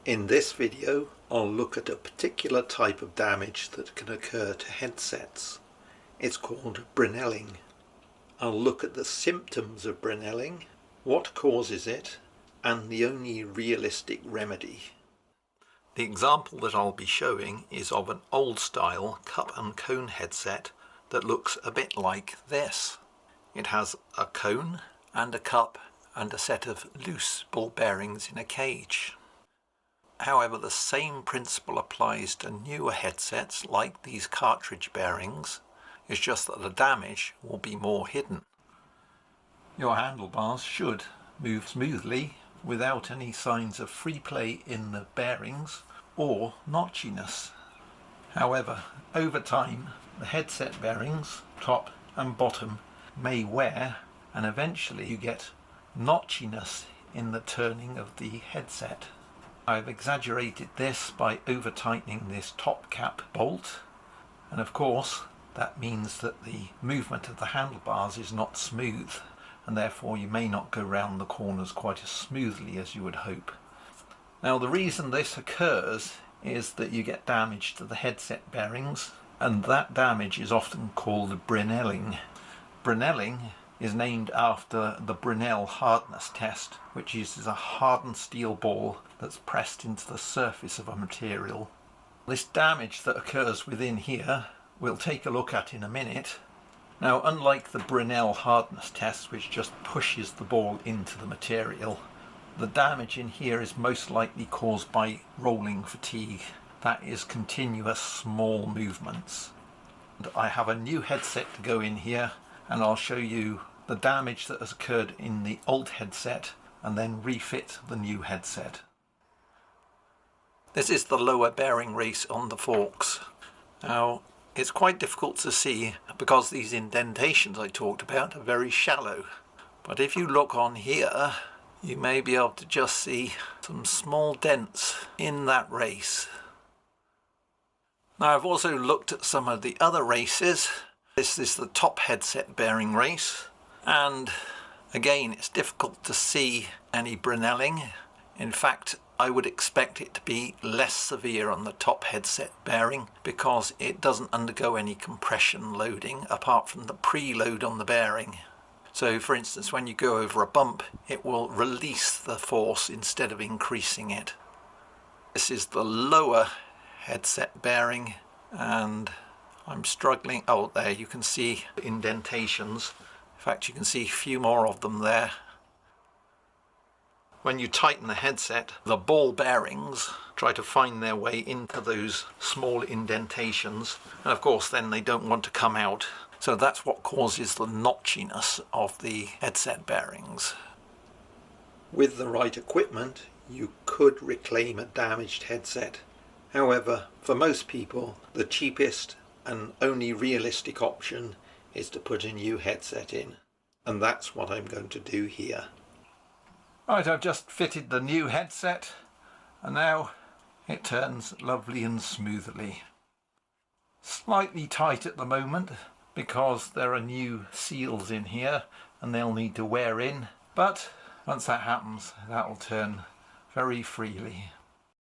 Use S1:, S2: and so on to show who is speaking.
S1: In this video, I'll look at a particular type of damage that can occur to headsets. It's called Brinelling. I'll look at the symptoms of Brinelling, what causes it, and the only realistic remedy. The example that I'll be showing is of an old style cup and cone headset that looks a bit like this. It has a cone and a cup and a set of loose ball bearings in a cage. However, the same principle applies to newer headsets like these cartridge bearings. It's just that the damage will be more hidden. Your handlebars should move smoothly without any signs of free play in the bearings or notchiness. However, over time, the headset bearings, top and bottom, may wear, and eventually you get notchiness in the turning of the headset. I've exaggerated this by over tightening this top cap bolt, and of course that means that the movement of the handlebars is not smooth, and therefore you may not go round the corners quite as smoothly as you would hope. Now, the reason this occurs is that you get damage to the headset bearings, and that damage is often called Brinelling. Brinelling is named after the Brinell hardness test, which uses a hardened steel ball that's pressed into the surface of a material. This damage that occurs within here we'll take a look at in a minute. Now, unlike the Brinell hardness test, which just pushes the ball into the material, the damage in here is most likely caused by rolling fatigue. That is continuous small movements. And I have a new headset to go in here, and I'll show you the damage that has occurred in the old headset and then refit the new headset. This is the lower bearing race on the forks. Now, it's quite difficult to see because these indentations I talked about are very shallow. But if you look on here, you may be able to just see some small dents in that race. Now, I've also looked at some of the other races. This is the top headset bearing race, and again it's difficult to see any Brinelling. In fact, I would expect it to be less severe on the top headset bearing because it doesn't undergo any compression loading apart from the preload on the bearing. So for instance, when you go over a bump, it will release the force instead of increasing it. This is the lower headset bearing, and I'm struggling. Oh, there you can see indentations. In fact, you can see a few more of them there. When you tighten the headset, the ball bearings try to find their way into those small indentations, and of course then they don't want to come out. So that's what causes the notchiness of the headset bearings. With the right equipment, you could reclaim a damaged headset. However, for most people, the cheapest and only realistic option is to put a new headset in, and that's what I'm going to do here. Right, I've just fitted the new headset, and now it turns lovely and smoothly. Slightly tight at the moment because there are new seals in here and they'll need to wear in, but once that happens, that'll turn very freely.